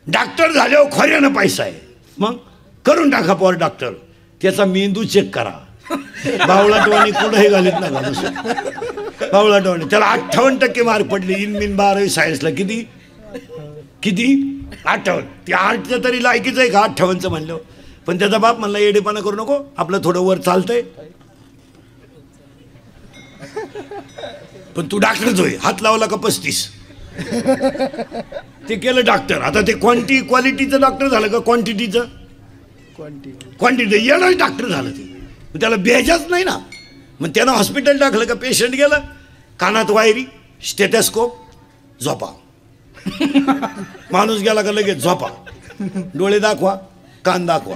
Doctor झाल्यावर खऱ्यानं पैसा आहे, मग करून टाका पोर डॉक्टर. त्याचा मेंदू चेक करा. बावळाटवाणी कुठंही घालीत ना घालू. बावळाटवाणी त्याला 58% मार्क पडले. इन 12वी सायन्सला. किती 58. ते 8चं तरी लायकीच आहे का 58चं म्हणलं. पण त्याचा बाप म्हणला येडेपणा करू नको, आपलं थोडं वर चालतंय. पण तू डॉक्टरच होय, हात लावला का 35. ते केलं डॉक्टर. आता ते क्वालिटीचं डॉक्टर झालं का क्वांटिटीचं? क्वांटिटी येणार डॉक्टर झालं. ते त्याला बेजाच नाही ना. मग त्यानं हॉस्पिटल टाकलं का पेशंट गेलं, कानात वायरी, स्टेथोस्कोप, झोपा. माणूस गेला का लगेच झोपा. डोळे दाखवा, कान दाखवा,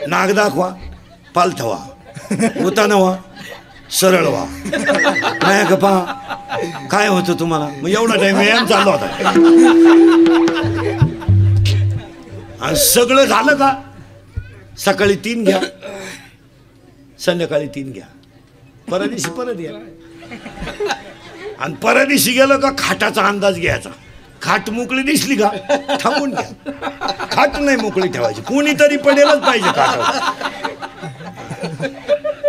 नाक दाखवा, पालथवा, उताना व्हा, सरळ व्हा. नाही का पहा काय होतं तुम्हाला. मग एवढा टाइम व्यायाम चालू होता. आणि सगळं झालं का सकाळी 3 घ्या, संध्याकाळी 3 घ्या, परदिवशी परत या. आणि परदिवशी गेलं का खाटाचा अंदाज घ्यायचा. खाट मोकळी दिसली का थांबून घ्या. खाट नाही मोकळी ठेवायची, कोणीतरी पडेलच पाहिजे खाटावर.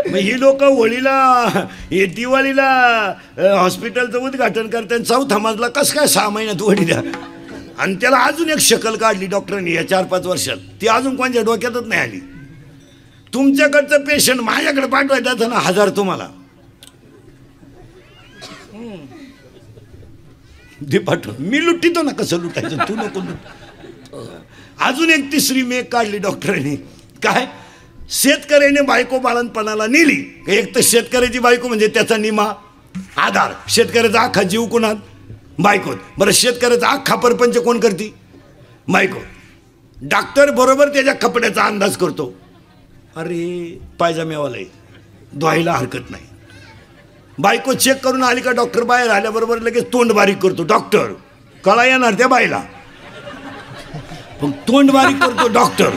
मग ही लोक होळीला दिवाळीला हॉस्पिटलचं उद्घाटन करतात, 4था मजला कसं काय 6 महिन्यात वडी द्या. आणि त्याला अजून एक शकल काढली डॉक्टरांनी या 4-5 वर्षात. ती अजून कोणत्या डोक्यातच नाही आली. तुमच्याकडचं पेशंट माझ्याकडे पाठवायचं ना 1000 तुम्हाला दे पाठवून. मी लुटितो ना, कसं लुटायचं तू नको लुट. अजून एक 3री मेक काढली डॉक्टरांनी. काय शेतकऱ्याने बायको बाळणपणाला नेली. एक तर शेतकऱ्याची बायको म्हणजे त्याचा निमा आधार. शेतकऱ्याचा अख्खा जीव कोणात? बायकोत. बरं शेतकऱ्याचा अख्खा परपंच कोण करते? बायको. डॉक्टर बरोबर त्याच्या कपड्याचा अंदाज करतो. अरे पायजाम्यावाला धुवायला हरकत नाही. बायको चेक करून आली का डॉक्टर बाहेर आल्याबरोबर लगेच तोंड बारीक करतो. डॉक्टर कळा येणार त्या बाईला, पण तोंड बारीक करतो डॉक्टर.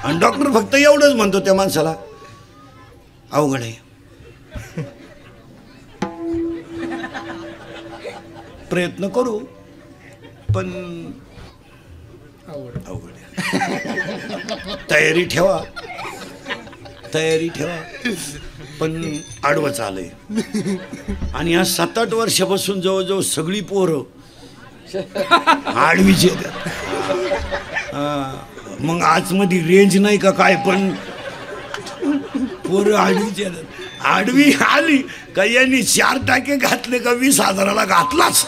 आणि डॉक्टर फक्त एवढंच म्हणतो त्या माणसाला, अवघड आहे, प्रयत्न करू पण अवघड आहे. तयारी ठेवा पण आडवं चालय. आणि या 7-8 वर्षापासून जवळजवळ सगळी पोरं आडवीची येतात. मग आजमध्ये रेंज नाही का काय, पण पोरं आडवीची येतात. आडवी आली का यांनी 4 टाके घातले का 20,000ला घातलाच.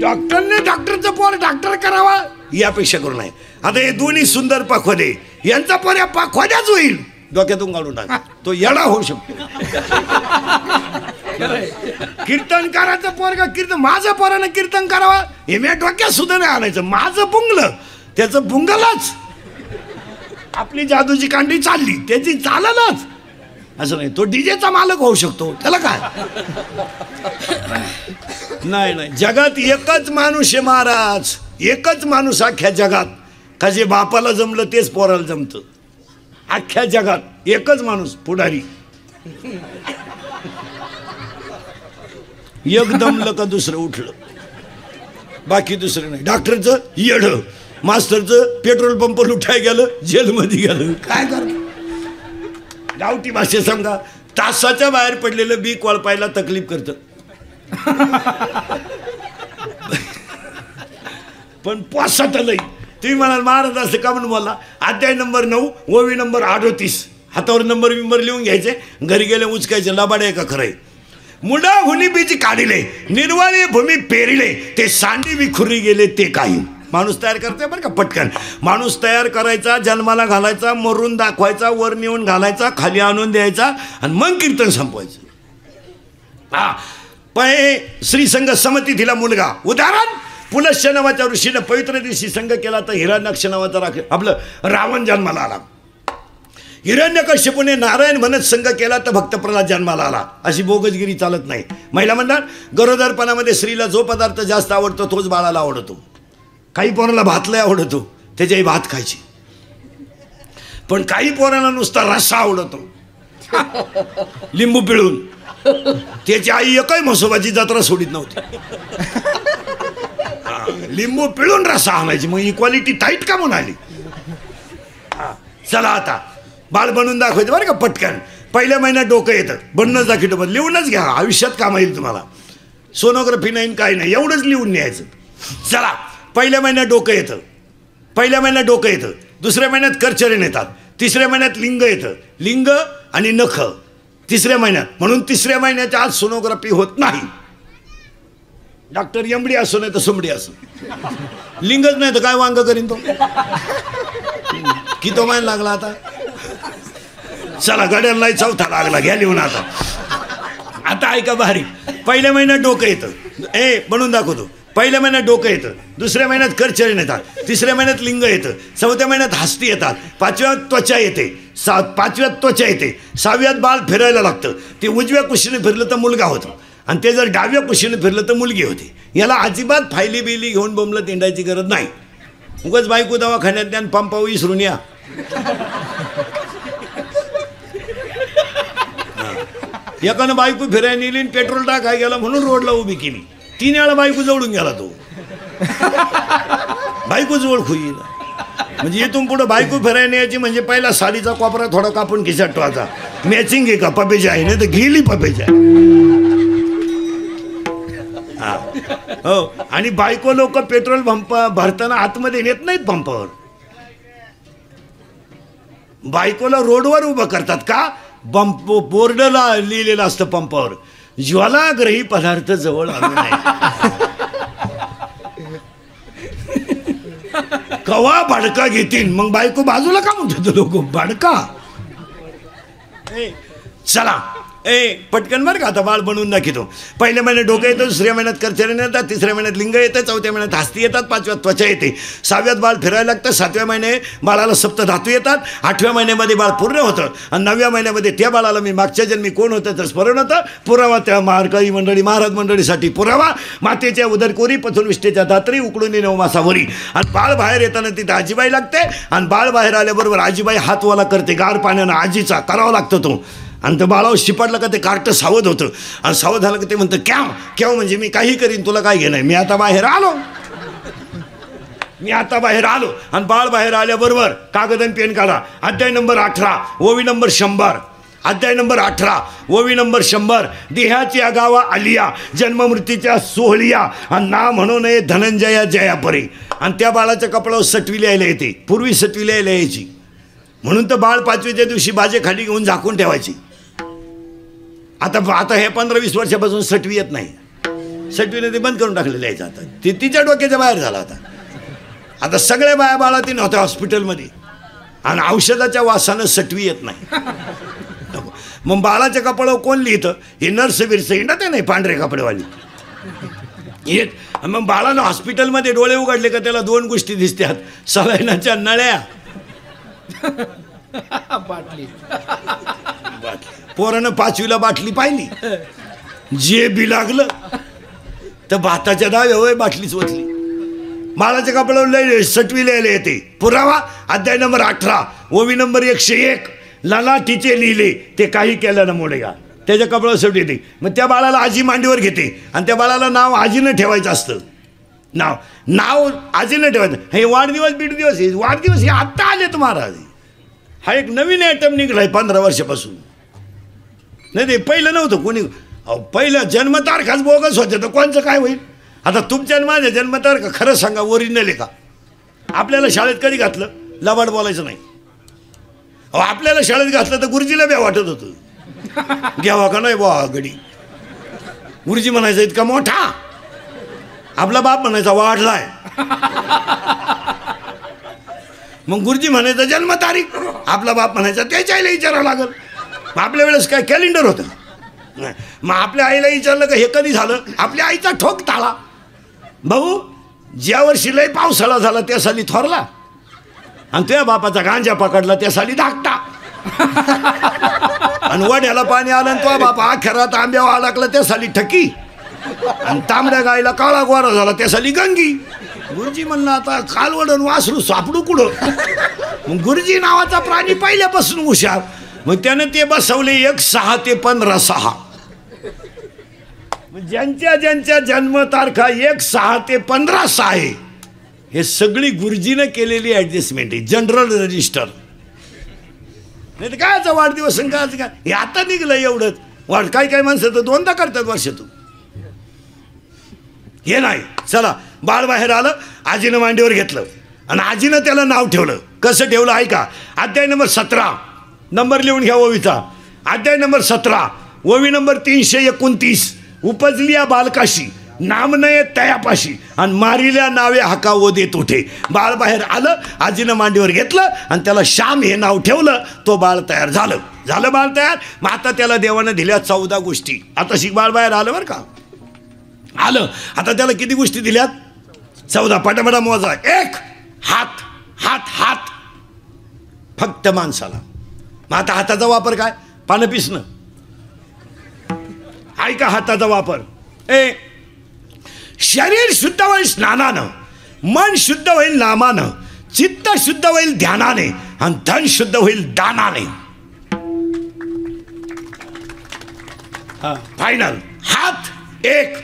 डॉक्टरने डॉक्टरचं पोर डॉक्टर करावा यापेक्षा करू नये. आता हे दोन्ही सुंदर पाखोदे, यांचा पोर पाखोद्याच होईल. डोक्यातून काढून टाका, तो येडा होऊ शकतो. कीर्तनकाराचं पोरगा कीर्तन, माझं पोरानं कीर्तन करावा हे मी डोक्यात सुद्धा नाही आणायचं. माझं बुंगलं त्याचं बुंगलाच. आपली जादूची कांडी चालली त्याची चाललंच असं नाही. तो डीजेचा मालक होऊ शकतो, त्याला काय. नाही जगात एकच माणूस आहे महाराज, एकच माणूस अख्ख्या जगात का जे बापाला जमलं तेच पोराला जमतं. अख्ख्या जगात एकच माणूस पुढारी. एक दमलं का दुसरं उठलं, बाकी दुसरं नाही. डॉक्टरचं येड, मास्तरचं पेट्रोल पंप लुटाय गेलं, जेलमध्ये गेलं. काय करतो गावठी भाषेत सांगा, तासाच्या बाहेर पडलेलं बी वळपायला तकलीफ करतं. पण पोसात लई. तुम्ही म्हणाल महाराज असं का म्हणून बोलला. अध्याय नंबर 9 ओवी नंबर 38 हातावर नंबर लिहून घ्यायचे, घरी गेले उचकायचे. लबाडे का खरंय. मुडा हुनी बीज काढिले, निर्वाळे भूमी पेरिले, ते सांडी विखुरी गेले ते काही. माणूस तयार करते बरं का पटकन. माणूस तयार करायचा, जन्माला घालायचा, मरून दाखवायचा, वर नेऊन घालायचा, खाली आणून द्यायचा आणि मग कीर्तन संपवायचं. हा पै श्रीसंग समती दिला मुलगा. उदाहरण पुलश्य नावाच्या ऋषीनं पवित्र दिवशी संघ केला तर हिरण्यक्ष नावाचा आपलं रावण जन्माला आला. हिरण्यकश्यपूने नारायण म्हणत संघ केला तर भक्त प्रल्हाद जन्माला आला. अशी बोगसगिरी चालत नाही. महिला म्हणतात गरोदरपणामध्ये स्त्रीला जो पदार्थ जास्त आवडतो तोच बाळाला आवडतो. काही पोराला भात लय आवडतो, त्याच्याही भात खायची. पण काही पोरांना नुसता रस्सा आवडतो लिंबू पिळून. त्याची आई एकही म्हसोबाची जत्रा सोडित नव्हती. लिंबू पिळून रसा आणायची. मग इक्वालिटी टाईट का म्हणून आली? चला आता बाळ बनवून दाखवायचं बरं का पटकन. पहिल्या महिन्यात डोकं येतं, बनणंच दाखवतो, लिहूनच घ्या, आयुष्यात काम येईल तुम्हाला. सोनोग्राफी नाही काय नाही, एवढंच लिहून न्यायचं. चला पहिल्या महिन्यात डोकं येतं, पहिल्या महिन्यात डोकं येतं, दुसऱ्या महिन्यात करचरण येतात, तिसऱ्या महिन्यात लिंग येतं, लिंग आणि नख तिसऱ्या महिन्यात. म्हणून तिसऱ्या महिन्याच्या आज सोनोग्राफी होत नाही. डॉक्टर एमडी असो नाही तर सोमडी असो, लिंगच नाही तर काय वांग करीन तो. किती महिना लागला आता? चला गड्यांना चौथा लागला, घ्या लिहून आता. आता ऐका भारी. पहिल्या महिन्यात डोकं येतं, बनवून दाखवतो. पहिल्या महिन्यात डोकं येतं, दुसऱ्या महिन्यात करचरण येतात, तिसऱ्या महिन्यात लिंग येतं, चौथ्या महिन्यात हस्ती येतात, पाचव्यात त्वचा येते, पाचव्यात त्वचा येते, सहाव्यात बाळ फिरायला लागतं. ते उजव्या कुशीने फिरलं तर मुलगा होतो आणि ते जर डाव्या कुशीने फिरलं तर मुलगी होती. याला अजिबात फायली बिली घेऊन बोंबलं तिंडायची गरज नाही. उगाच बायको दवाखान्यात ज्ञान पंपावर विसरून या. एकानं बायको फिरायला नेली, पेट्रोल टाकाय गेला म्हणून रोडला उभी केली. 3 वेळा बायको जवळून गेला तो. बायको जवळ खुईला म्हणजे इथून पुढं बायको फिरायला न्यायची म्हणजे पहिला साडीचा कोपरा थोडा कापून खिशात ठेवायचा. मॅचिंग आहे का पपेजा आहे, नाही तर गेली पपेजा. हा हो. आणि बायको लोक पेट्रोल पंप भरताना आतमध्ये नेत नाहीत पंपावर, बायकोला रोडवर उभं करतात का? बोर्डला लिहिलेलं असतं पंपावर, ज्वालाग्रही पदार्थ जवळ आणू नये. कवा भडका घेतील मग बायको बाजूला का म्हणतो लोक भडका. चला पटकन बरं का आता बाळ बनवून दाखवतो. पहिल्या महिन्यात डोकं येतं, दुसऱ्या महिन्यात करचरण येतात, तिसऱ्या महिन्यात लिंग येतं, चौथ्या महिन्यात हस्ती येतात, पाचव्यात त्वचा येते, सहाव्यात बाळ फिरायला लागतं, सातव्या महिने बाळाला सप्तधातू येतात, 8व्या महिन्यामध्ये बाळ पूर्ण होतं आणि 9व्या महिन्यामध्ये त्या बाळाला मी मागच्या जन्मी कोण होतं तर स्मरण होतं. पुरावा त्या मारकळी मंडळी महाराज मंडळीसाठी पुरावा. मातेच्या उदरकोरी पथुरविष्ठेच्या दात्री उकडून 9 मासावरी. आणि बाळ बाहेर येताना तिथे आजीबाई लागते आणि बाळ बाहेर आल्याबरोबर आजीबाई हातवाला करते गार पाण्यानं, आजीचा करावा लागतो तो. आणि तर बाळावर शिपाडलं का ते कार्ट सावध होतं आणि सावध झालं का ते म्हणतं क्याव क्याव म्हणजे मी काही करीन, तुला काय घेणं, मी आता बाहेर आलो, मी आता बाहेर आलो. आणि बाळ बाहेर आल्याबरोबर कागद आणि पेन काढा. अध्याय नंबर 18 ओवी नंबर 100. अध्याय नंबर 18 ओवी नंबर 100. देहाची आगावा आलिया, जन्ममृत्यूच्या सोहळिया आणि ना म्हणू नये धनंजया जयापरी. आणि त्या बाळाच्या कपडावर सटवी लिहायला येते, पूर्वी सटवी लिहायला यायची म्हणून तर बाळ 5वीच्या दिवशी बाजे खाली घेऊन झाकून ठेवायची. आता हे 15-20 वर्षापासून सटवी येत नाही, सटवीने ते बंद करून टाकलेलं यायचं. आता ते तिच्या डोक्याच्या बाहेर झाला. आता सगळ्या बाया बाळातीन होत्या हॉस्पिटलमध्ये आणि औषधाच्या वासानं सटवी येत नाही. मग बाळाच्या कपड्यावर कोण लिहितं? हे नर्स बिर्स हिंडा ते नाही पांढरे कपडेवाली येत. मग बाळानं हॉस्पिटलमध्ये डोळे उघडले का त्याला 2 गोष्टी दिसतात, सलाईनाच्या नळ्या, बाटली. पोरानं 5वीला बाटली पाहिली, जे बी लागलं तर भाताच्या डाव्या बाटलीच ओतली. बाळाच्या कपड्यावर लय सटवी लिहायला येते. पुरावा अध्याय नंबर 18 ओवी नंबर 101. ललाटीचे लिहिले ते काही केलं ना मोडेगा, त्याच्या कपड्यावर सटवी येते. मग त्या बाळाला आजी मांडीवर घेते आणि त्या बाळाला नाव आजीनं ठेवायचं असतं. नाव आजीनं ठेवायचं. हे वाढदिवस बिडदिवस, हे वाढदिवस हे आत्ता आलेत महाराज. हा एक नवीन आयटम निघलाय 15 वर्षापासून. नाही ते पहिलं नव्हतं कोणी. पहिलं जन्मतारखाच बोगस होते तर कोणचं काय होईल. आता तुमच्या माझ्या जन्मतारखा खरं सांगा ओरिजिनल आहे का? आपल्याला शाळेत कधी घातलं? लबाड बोलायचं नाही. आपल्याला शाळेत घातलं तर गुरुजीला बी वाटत होतं, घ्यावा का नाही बुवा गडी. गुरुजी म्हणायचं इतका मोठा, आपला बाप म्हणायचा वाढलाय. मग गुरुजी म्हणायचा जन्मतारीख, आपला बाप म्हणायचा त्याच्या आईला विचारावं लागल. मग आपल्या वेळेस काय कॅलेंडर होतं? मग आपल्या आईला विचारलं का हे कधी झालं? आपल्या आईचा ठोक ताळा. भाऊ ज्या वर्षी लय पावसाळा झाला त्या साली थोरला आणि तुझ्या बापाचा गांजा पकडला त्या साली धाकटा. आणि वड्याला पाणी आलं आणि तुझा बापा अखेरात आंब्यावर अडकला त्या साली ठकी. आणि तांबड्या गायला काळा गोरा झाला त्या साली गंगी. गुरुजी म्हणलं आता कालवडून वासरू सापडू कुठं. मग गुरुजी नावाचा प्राणी पहिल्यापासून हुशार. मग त्यानं ते बसवले 1-6 ते 15-6. ज्यांच्या ज्यांच्या जन्मतारखा 1-6 ते 15-6 आहे हे सगळी गुरुजीनं केलेली ॲडजस्टमेंट आहे, जनरल रजिस्टर. नाही तर काय वाढदिवस काय हे आता निघलं एवढंच. काही काही माणसं तर 2दा करतात वर्षातून. हे नाही. चला, बाळ बाहेर आलं, आजीनं मांडीवर घेतलं आणि आजीनं त्याला नाव ठेवलं. कसं ठेवलं ऐका. अध्याय नंबर 17, नंबर लिहून घ्या ओवीचा. अध्याय नंबर 17, ओवी नंबर 329. उपजली या बालकाशी, नाम नये तयापाशी, आणि मारिल्या नावे हाका वो देत उठे. बाळ बाहेर आलं, आजीनं मांडीवर घेतलं आणि त्याला श्याम हे नाव ठेवलं. तो बाळ तयार झालं. बाळ तयार. मग आता त्याला देवानं दिल्या 14 गोष्टी. आता शिक बाळ बाहेर आलं बरं का, आलं. आता त्याला किती गोष्टी दिल्यात? 14. पटापटा मोजा. 1 हात, हात हात फक्त माणसाला. मग आता हाताचा वापर काय? पानं पिसणं. ऐका हाताचा वापर. शरीर शुद्ध होईल स्नानानं, मन शुद्ध होईल नामानं, चित्त शुद्ध होईल ध्यानाने, आणि धन शुद्ध होईल दानाने. फायनल. हात 1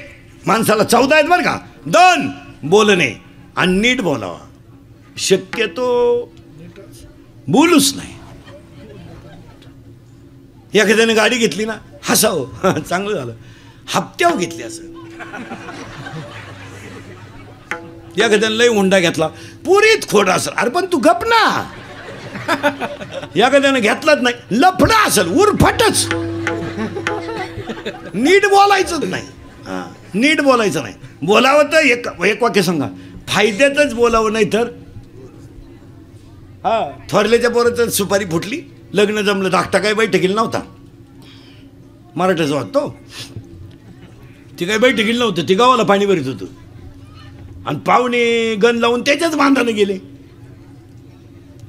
माणसाला 14 आहेत बरं का. 2 बोलणे, आणि नीट बोलावा. शक्यतो बोलूच नाही. एखाद्याने गाडी घेतली ना, हसावं, चांगलं झालं. हप्त्यावर घेतली असं. एखाद्याने लय हुंडा घेतला, पुरीत खोड असेल. अरे पण तू गप ना. एखाद्याने घेतलाच नाही, लफडा असेल, उरफटच. नीट बोलायचंच नाही. नीट बोलायचं नाही. बोलावं तर एक वाक्य सांगा, फायद्यातच बोलावं. नाही तर थोरल्याच्या पोराचं सुपारी फुटली, लग्न जमलं, धाकटा काही बैठकीला नव्हता. मराठ्याचा वाटतो. ती काही बैठकीला नव्हतं, ती गावाला पाणी भरीत होतं. आणि पाहुणे गण लावून त्याच्याच बांधाने गेले.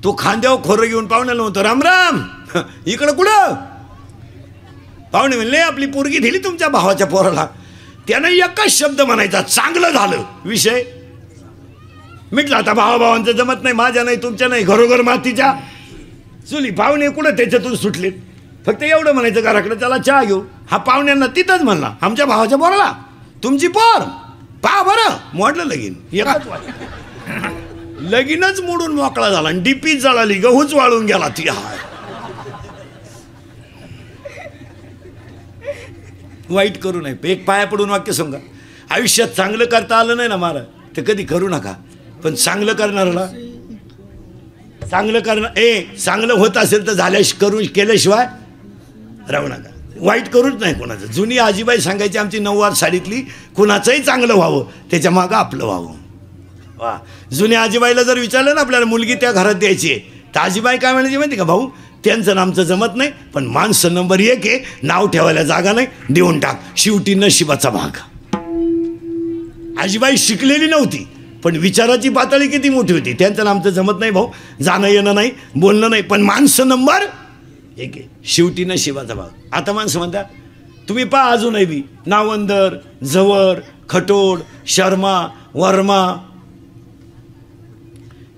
तो खांद्यावर खोरं घेऊन पाहुण्याला म्हणतो, राम राम, इकडं कुठं? पाहुणे म्हणले, आपली पोरगी दिली तुमच्या भावाच्या पोराला. त्यानं एकच शब्द म्हणायचा, चांगलं झालं. विषय मिटला. आता भावाभावांचं जमत नाही, माझ्या नाही, तुमच्या नाही, घरोघर मातीच्या चुली. पाहुणे कुठं त्याच्यातून सुटलेत. फक्त एवढं म्हणायचं, घराकडे त्याला चहा घेऊ. हा पाहुण्यांना तिथंच म्हणला, आमच्या भावाच्या पोराला तुमची पोर पहा बरं. मोडलं लगीन. लगीनच मोडून मोकळा झाला, आणि डीपीच जळाली, गहूच वाळून गेला. ती वाईट करू नये. एक पाया पडून वाक्य सांगा. आयुष्यात चांगलं करता आलं नाही ना मला, तर कधी करू नका. पण चांगलं करणाऱ्याला चांगलं होत असेल तर केल्याशिवाय राहू नका. वाईट करूच नाही कोणाचं. जुनी आजीबाई सांगायची आमची 9वार साडीतली, कुणाचंही चांगलं व्हावं, त्याच्या मागं आपलं व्हावं. वा. जुन्या आजीबाईला जर विचारलं ना आपल्याला मुलगी त्या घरात द्यायची आहे, तर आजीबाई काय म्हणायची माहिती का? भाऊ, त्यांचं नामचं जमत नाही, पण माणसं नंबर 1 आहे, नाव ठेवायला जागा नाही, देऊन टाक, शेवटी नशिबाचा भाग. आजीबाई शिकलेली नव्हती, पण विचाराची पातळी किती मोठी होती. त्यांचं नामचं जमत नाही भाऊ, जाणं येणं नाही, बोलणं नाही, पण माणसं नंबर 1 आहे, शेवटी नशिबाचा भाग. आता माणसं म्हणतात, तुम्ही पहा अजूनही बी नावंदर, झवर, खटोड, शर्मा, वर्मा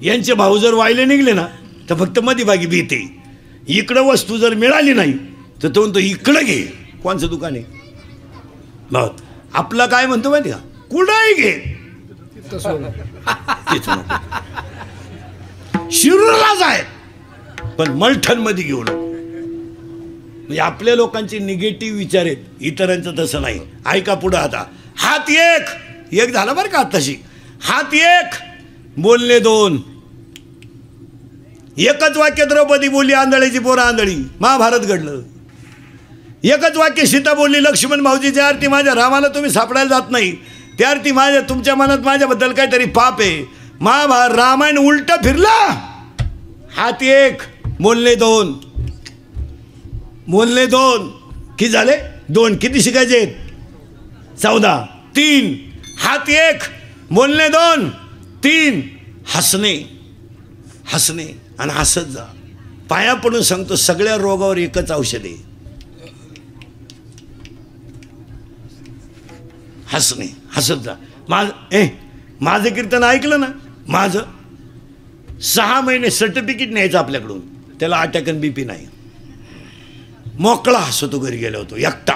यांचे भाऊ जर वायले निघले ना, तर फक्त मध्यभागी भीते. इकडं वस्तू जर मिळाली नाही तर तो म्हणतो इकडं घे. कोणचं दुकान आहे भाऊ? आपला काय म्हणतो माहिती का? कुठंही घे, शिरूरला जाय, पण मलठणमध्ये घेऊ नको. म्हणजे आपल्या लोकांचे निगेटिव्ह विचार आहेत, इतरांचं तसं नाही. ऐका पुढं आता. हात एक झाला बरं का आत्ताशी. हात 1 बोलणे 2. एकच वाक्य द्रौपदी बोलली, आंधळीची पोरं आंधळी, महाभारत घडलं. एकच वाक्य सीता बोलली, लक्ष्मण भाऊजीची आरती माझ्या रामाला तुम्ही सापडायला जात नाही, त्या आरती माझ्या तुमच्या मनात माझ्याबद्दल काहीतरी पाप आहे. महाभारत रामायण उलट फिरला. हात 1 बोलणे 2. बोलणे 2 किती झाले? 2. किती शिकायचे? 14. 3 हात 1 बोलणे 2. 3 हसणे आणि हसत जा. पाया पडून सांगतो, सगळ्या रोगावर एकच औषध आहे, हसणे. हसत जा. माझं कीर्तन ऐकलं ना, माझं 6 महिने सर्टिफिकेट न्यायचं आपल्याकडून, त्याला अटॅक आणि BP नाही. मोकळा हसतो घरी गेलो होतो एकटा.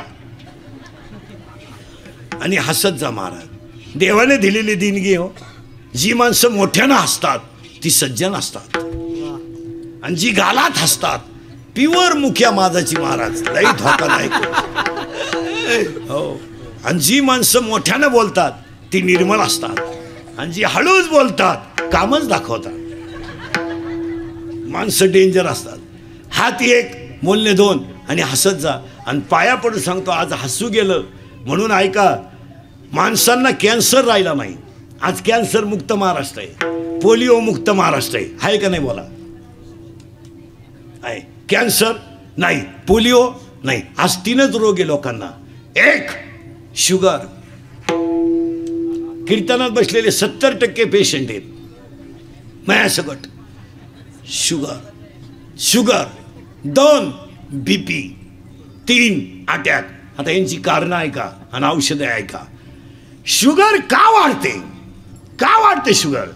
आणि हसत जा महाराज, देवाने दिलेली देणगी हो. जी माणसं मोठ्यानं हसतात ती सज्जन असतात, आणि जी गालात हसतात प्युअर मुख्या माझाची महाराज लई धोकादायक. हो, आणि जी माणसं मोठ्यानं बोलतात ती निर्मळ असतात, आणि जी हळूच बोलतात कामच दाखवतात. माणसं डेंजर असतात. हात एक बोलणे दोन आणि हसत जा. आणि पाया पडून सांगतो, आज हसू गेलं म्हणून ऐका, माणसांना कॅन्सर राहिला नाही. आज कॅन्सर मुक्त महाराष्ट्र आहे, पोलिओ मुक्त महाराष्ट्र आहे का नाही बोला? आहे. कॅन्सर नाही, पोलिओ नाही. आज 3च रोग आहे लोकांना. एक शुगर, कीर्तनात बसलेले 70% पेशंट आहेत माझ्यासकट. Sugar 2 BP 3 attack. आता यांची कारणं ऐका आणि औषधं ऐका. शुगर का वाढते शुगर?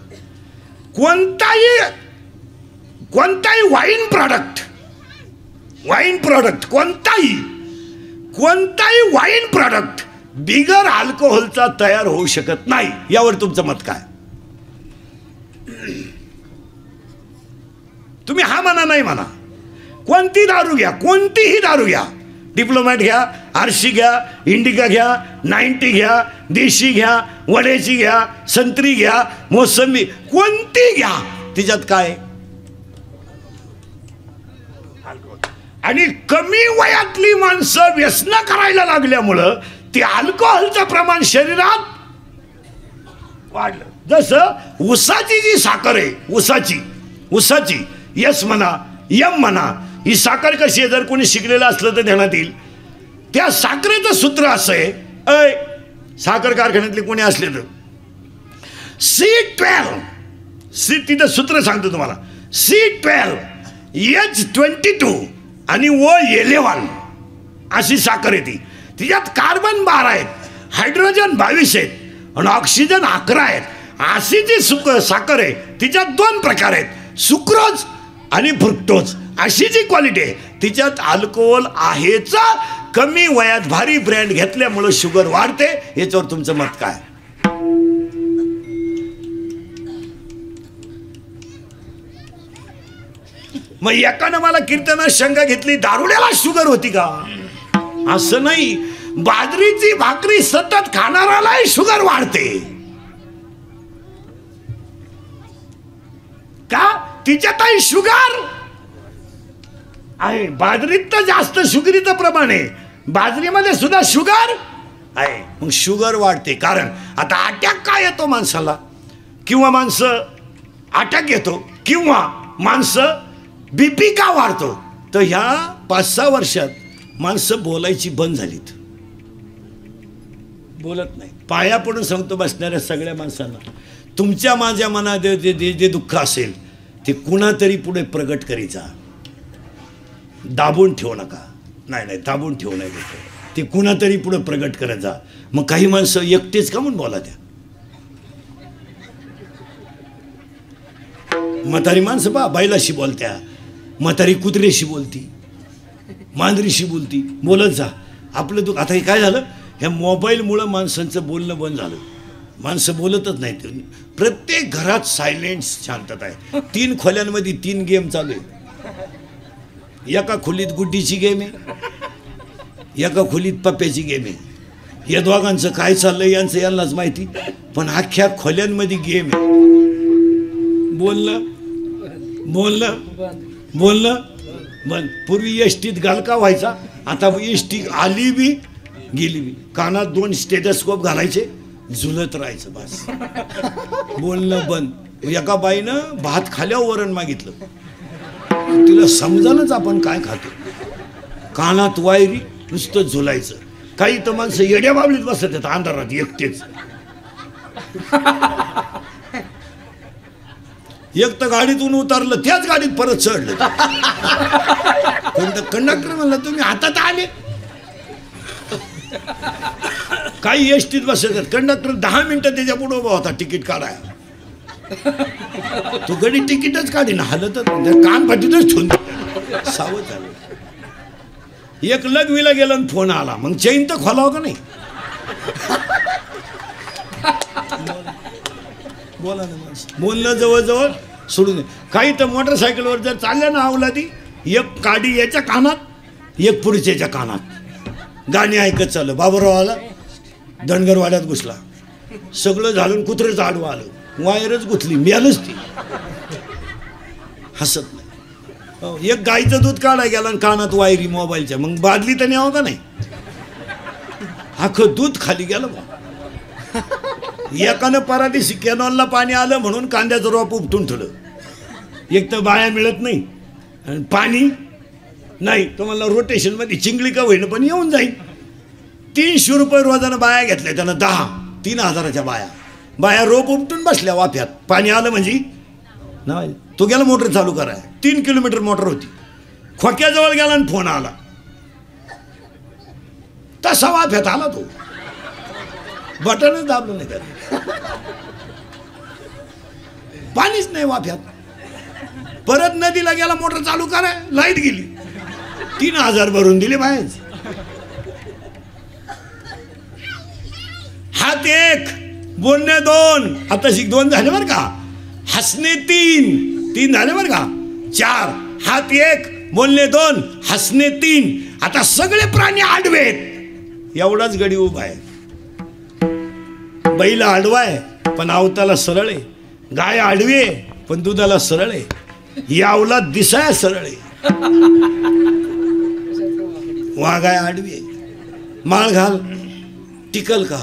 कोणताही वाईन प्रॉडक्ट कोणताही वाईन प्रॉडक्ट बिगर अल्कोहोलचा तयार होऊ शकत नाही. यावर तुमचं मत काय? तुम्ही हा म्हणा नाही म्हणा. कोणतीही दारू घ्या, डिप्लोमॅट घ्या, आरशी घ्या, इंडिका घ्या, 90 घ्या, देशी घ्या, वड्याची घ्या, संत्री घ्या, मोसंबी, कोणती घ्या, तिच्यात काय? आणि कमी वयातली माणसं व्यसन करायला लागल्यामुळं ते अल्कोहोलचं प्रमाण शरीरात वाढलं. जसं ऊसाची जी साखर आहे, ऊसाची यस म्हणा यम म्हणा, ही साखर कशी आहे? जर कोणी शिकलेलं असलं तर ध्यानात येईल. त्या साखरेचं सूत्र असं आहे, साखर कारखान्यातले कोणी असले तर C12, तिथं सूत्र सांगतो तुम्हाला. C12 H22 आणि O11 अशी साखर आहे ती. तिच्यात कार्बन 12 आहेत, हायड्रोजन 22 आहेत आणि ऑक्सिजन 11 आहेत. अशी जी साखर आहे तिच्यात 2 प्रकार आहेत, सुक्रोज आणि फ्रुक्टोज. अशी जी क्वालिटी आहे तिच्यात अल्कोहोल आहेच. कमी वयात भारी ब्रँड घेतल्यामुळे शुगर वाढते. याच्यावर तुमचं मत काय? मग एकानं मला कीर्तनात शंका घेतली, दारुड्याला शुगर होती का? असं नाही. बाजरीची भाकरी सतत खाणारालाही शुगर वाढते का? तिच्यातही शुगर आहे. बाजरीत तर जास्त शुगरीचं प्रमाण आहे, बाजरीमध्ये सुद्धा शुगर आहे. मग शुगर वाढते. कारण आता अटॅक का येतो माणसाला, किंवा माणसं अटॅक येतो, किंवा माणसं BP का वाढतो? तर ह्या 5-6 वर्षात माणसं बोलायची बंद झालीत, बोलत नाही. पाया पडून सांगतो बसणाऱ्या सगळ्या माणसांना, तुमच्या माझ्या मनात जे दुःख असेल ते कुणातरी पुढे प्रगट करीचा, दाबून ठेवू नका. नाही दाबून ठेवू नये, ते कुणातरी पुढे प्रगट करत जा. मग काही माणसं एकटेच का म्हणून बोला त्या? म्हातारी माणसं पहा बैलाशी बोलत्या, म्हातारी कुत्रेशी बोलती, मांजरीशी बोलती, बोलत जा. आपलं दुःख आता हे काय झालं, ह्या मोबाईलमुळं माणसांचं बोलणं बंद झालं. माणसं बोलतच नाहीत. प्रत्येक घरात सायलेंट शांतता आहे. 3 खोल्यांमध्ये 3 गेम चालू आहे. एका खोलीत गुड्डीची गेम आहे, एका खोलीत पप्प्याची गेम आहे. या दोघांचं काय चाललंय यांनाच माहिती. पण अख्ख्या खोल्यांमध्ये गेम आहे. बोलणं बंद. पूर्वी एसटीत गालका व्हायचा, आता एसटी आली बी गेली बी, कानात 2 स्टेथोस्कोप घालायचे, झुलत राहायचं बस. बोलणं बंद. एका बाईनं भात खाल्यावर वरण मागितलं, तिला समजानच आपण काय खातो. कानात वायरी, नुसतं झुलायचं. काही तर माणसं येड्या बाबलीत बसत आहेत अंधारात एकटेच. एक तर गाडीतून उतरलं, त्याच गाडीत परत चढलं. कंडक्टर म्हणलं तुम्ही हातात आले. काही एसटीत बसत आहेत, कंडक्टर 10 मिनिटं त्याच्या पुढे उभा होता तिकीट काढायला. तो गडी तिकीटच काढी ना, हलत कान पाठीतच ठेवून सावध झालं. एक लग्वीला गेला आणि फोन आला, मग चैन तर खोलावं का नाही? बोला ना माणसं, बोलणं जवळजवळ सोडून दे. काही तर मोटरसायकलवर जर चालल्या ना अवलादी, एक काडी याच्या कानात एक पुढच्याच्या कानात गाणी ऐकत चाललं. बाबूराव आला, धनगरवाड्यात घुसला, सगळं झालं, कुत्रंच आडवं आलं, वायरच गुंतली, मिळालंच ती. हसत नाही. एक गाईचं दूध काढाय गेला आणि कानात वायरी मोबाईलच्या, मग बादली तर न्यावं का नाही, अख्खं दूध खाली गेलं. एकानं परादिशी कॅनॉलला पाणी आलं म्हणून कांद्याचं रोप उपटून ठेवलं. एक तर बाया मिळत नाही आणि पाणी नाही, तुम्हाला रोटेशनमध्ये चिंगळी का होईन पण येऊन जाईल. 300 रुपये रोजानं बाया घेतल्या त्यानं, 3,000च्या बाया रोप उपटून बसल्या वाफ्यात. पाणी आलं म्हणजे नाही, तो गेला मोटर चालू कराय, 3 किलोमीटर मोटर होती, खोक्याजवळ गेला आणि फोन आला, तसा वाफ्यात आला तो, बटनच दाबलं नाही त्याने, पाणीच नाही वाफ्यात. परत नदीला गेला मोटर चालू कराय, लाईट गेली, 3,000 भरून दिले बाहेर. हात 1 बोलणे 2, आता 2 झाले बरं का, हसणे 3 झाले बरं का, 4. हात 1 बोलणे 2 हसणे 3. आता सगळे प्राणी आडवेत, एवढाच गडी उभा आहे. बैल आडवा आहे पण आवताला सरळ आहे, गाय आडवी आहे पण दुधाला सरळ आहे, यावला दिसाय सरळ आहे, वाघाय आडवी आहे, माळ घाल टिकल का.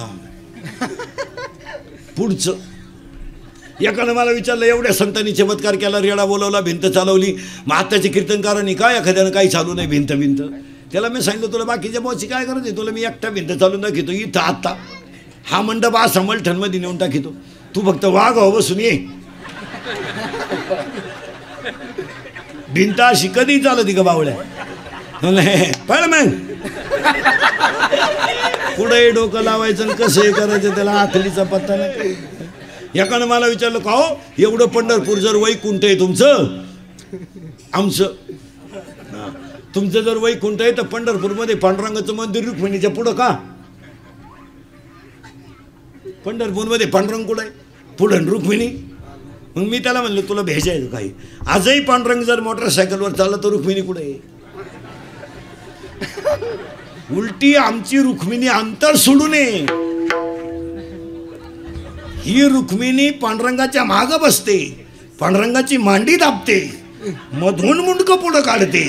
पुढचं एकानं मला विचारलं, एवढ्या संतांनी चमत्कार केला, रेडा बोलवला, भिंत चालवली, मग आत्ताच्या कीर्तनकारांनी काय एखाद्यानं काही चालू नाही भिंत. त्याला मी सांगितलं, तुला बाकीच्या बॉसची काय गरज आहे, तुला मी एकटा भिंत चालून दाखवतो इथं आत्ता, हा मंडप असा मलठणमध्ये नेऊन टाकितो, तू फक्त वाघ हो बसून ये. भिंत अशी कधी चालती का बावळ्या, पळ मग पुढे डोकं लावायचं कसं हे करायचं, त्याला आखलीचा पत्ता नाही. एकानं मला विचारलं, का हो एवढं पंढरपूर जर वैकुंठ आहे तुमचं, आमचं तुमचं जर वैकुंठ आहे तर पंढरपूरमध्ये पांडुरंगाचं मंदिर रुक्मिणीच्या पुढं का, पंढरपूरमध्ये पांडुरंग कुठं आहे, पुढं रुक्मिणी. मग मी त्याला म्हणलं, तुला भेजायचं काही, आजही पांडुरंग जर मोटरसायकलवर चालला तर रुक्मिणी कुठे आहे. उलटी आमची रुक्मिणी अंतर सोडू नये, ही रुक्मिणी पांडुरंगाच्या माग बसते, पांडुरंगाची मांडी दाबते, मधून मुंडक पुढं काढते.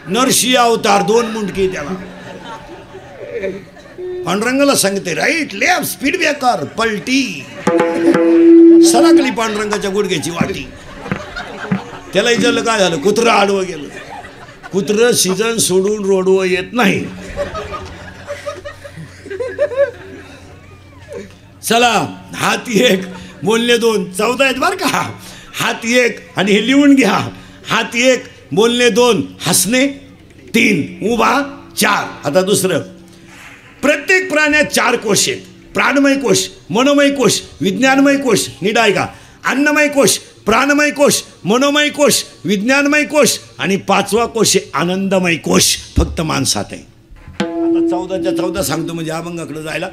नरसिंह अवतार 2 मुंडके त्याला. पांडुरंगाला सांगते राईट लेफ्ट स्पीड ब्रेकर, पलटी, सरकली पांडुरंगाच्या गुडघ्याची वाटी. त्याला विचारलं काय झालं, कुत्रं आडवं गेलं. कुत्रं सीझन सोडून रोडवर येत नाही. चला हात 1 बोलणे 2, 14 आहेत बरं का. हात 1 आणि हे लिहून घ्या, हात 1 बोलणे 2 हसणे 3 उभा 4. आता दुसरं, प्रत्येक प्राण्यात 4 कोश आहेत, प्राणमय कोश, मनोमय कोश, विज्ञानमय कोश, नीट ऐका, अन्नमय कोश, प्राणमय कोश, मनोमय कोश, विज्ञानमय कोश आणि 5वा कोश आहे आनंदमय कोश, फक्त माणसात आहे. आता 14च्या 14 सांगतो म्हणजे अभंगाकडे जायला.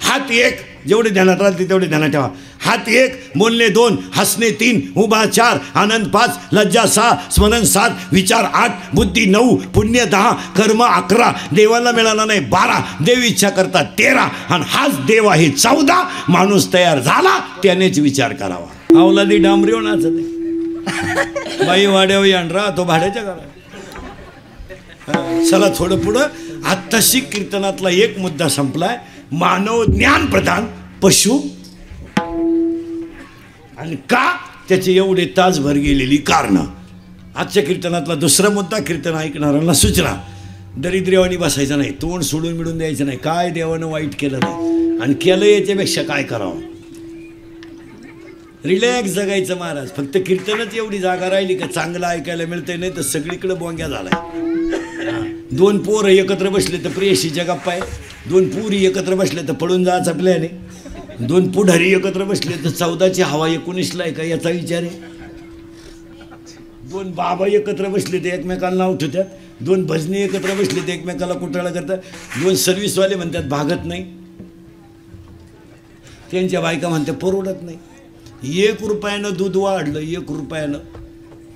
हात 1 जेवढे ध्यानात राहते तेवढे ध्यानात ठेवा. हात 1 बोलणे 2 हसणे 3 उभा 4 आनंद 5 लज्जा 6 स्मरण 7 विचार 8 बुद्धी 9 पुण्य 10 कर्म 11 देवाला मिळाला नाही 12 देव इच्छा करता 13 आणि हाच देव आहे 14. माणूस तयार झाला त्यानेच विचार करावा. अवलादी डांबरी होण्याचं नाही, बाई वाड्यावर आणरा तो भाड्याच्या घरात. चला थोडं पुढं. आत्ताशी कीर्तनातला एक मुद्दा संपलाय, मानव ज्ञान प्रधान पशु, आणि का त्याचे एवढे तासभर गेलेली कारणं. आजच्या कीर्तनातला दुसरा मुद्दा, कीर्तन ऐकणाऱ्यांना सूचना, दरिद्र्यवानी बसायचं नाही, तोंड सोडून मिळून द्यायचं नाही, काय देवानं वाईट केलं नाही आणि केलं याच्यापेक्षा काय करावं, रिलॅक्स जगायचं महाराज. फक्त कीर्तनच एवढी जागा राहिली का चांगलं ऐकायला मिळतंय, नाही तर सगळीकडे बोंग्या झालाय. 2 पोरं एकत्र बसले तर प्रेयशीच्या गप्पा आहे, 2 पुरी एकत्र बसले तर पळून जायचा प्लॅन आहे, 2 पुढारी एकत्र बसले तर 14ची हवा 19ला आहे का याचा विचार आहे, 2 बाबा एकत्र बसले तर एकमेकाला नाव ठेवतात, 2 भजनी एकत्र बसले तर एकमेकाला कुटाळा करतात, 2 सर्व्हिसवाले म्हणतात भागत नाही. त्यांच्या बायका म्हणते परवडत नाही. 1 रुपयानं दूध वाढलं, 1 रुपयानं,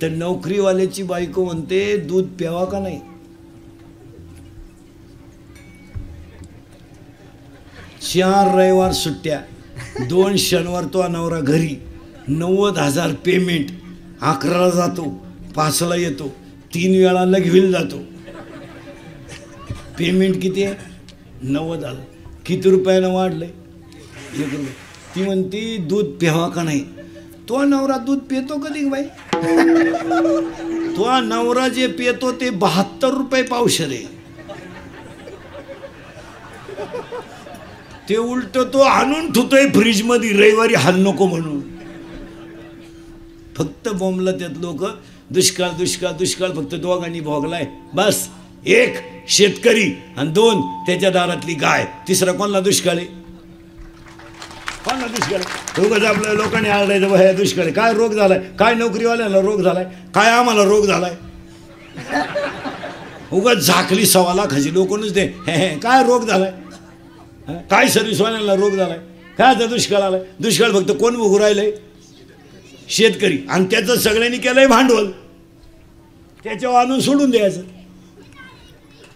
तर नोकरीवाल्याची बायको म्हणते दूध प्यावा का नाही. 4 रविवार सुट्ट्या, 2 शनिवार तो नवरा घरी, 90,000 पेमेंट, 11ला जातो, 5ला येतो, 3 वेळा लगविल जातो. पेमेंट किती आहे? 90,000. किती रुपयानं वाढलंय? 1 रुपये. ती म्हणती दूध प्यावा का नाही. तो नवरा दूध पितो कधी बाई? तो नवरा जे पितो ते 72 रुपये पावशेर आहे. ते उलट तो आणून ठेवतोय फ्रीज मध्ये रविवारी हाल नको म्हणून. फक्त बोंबला त्यात लोक दुष्काळ दुष्काळ दुष्काळ फक्त दोघांनी भोगलाय बस. 1 शेतकरी आणि 2 त्याच्या दारातली गाय. तिसरा कोणला दुष्काळ आहे? कोणला दुष्काळ आहे? उगाच आपल्या लोकांनी आळायचं बाया दुष्काळ आहे. काय रोग झालाय? काय नोकरीवाल्याला रोग झालाय? काय आम्हाला रोग झालाय? उगाच झाकली 1.25 लाखाची लोकच दे. काय रोग झालाय? काय सर्व्हिसवाल्यांना रोग झालाय? काय आता दुष्काळ आलाय? दुष्काळ फक्त कोण भोगू राहिलंय? शेतकरी. आणि त्याचं सगळ्यांनी केलंय भांडवल. त्याच्यावर आणून सोडून द्यायचं.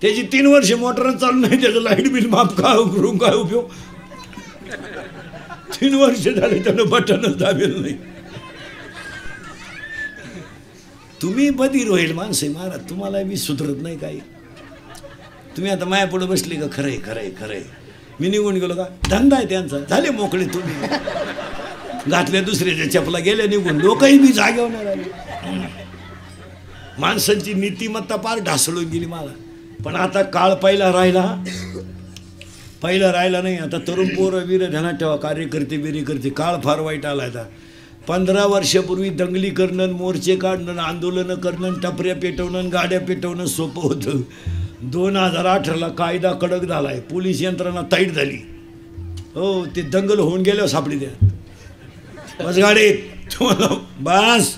त्याची 3 वर्ष मोटर चालू नाही, त्याचं लाईट बिल माफ करून काय उपयोग? 3 वर्ष झाले त्यानं बटनच दाबेल नाही. तुम्ही बधीर होईल माणसे महाराज, तुम्हाला मी सुधरत नाही काही. तुम्ही आता माया पुढे बसली का? खरंय खरंय खरंय. मी निघून गेलो का? धंदा आहे त्यांचा, झाले मोकळे. तुम्ही घातल्या दुसऱ्याच्या चपला गेल्या निघून. लोकही मी जागेवर नाही राहिले. माणसांची नीतिमत्ता पार ढासळून गेली मला. पण आता काळ पहिला राहिला नाही. आता तरुण पोरं वीर ध्यानात ठेवा, कार्यकर्ते बिरेकर्ते. काळ फार वाईट आला. आता 15 वर्षापूर्वी दंगली करणं, मोर्चे काढणं, आंदोलनं करणं, टपऱ्या पेटवणं, गाड्या पेटवणं सोपं होतं. 2018ला कायदा कडक झालाय, पोलीस यंत्रणा ताईट झाली. हो, ते दंगल होऊन गेल्यावर सापडी द्या बस गाडीत तुम्हाला. बस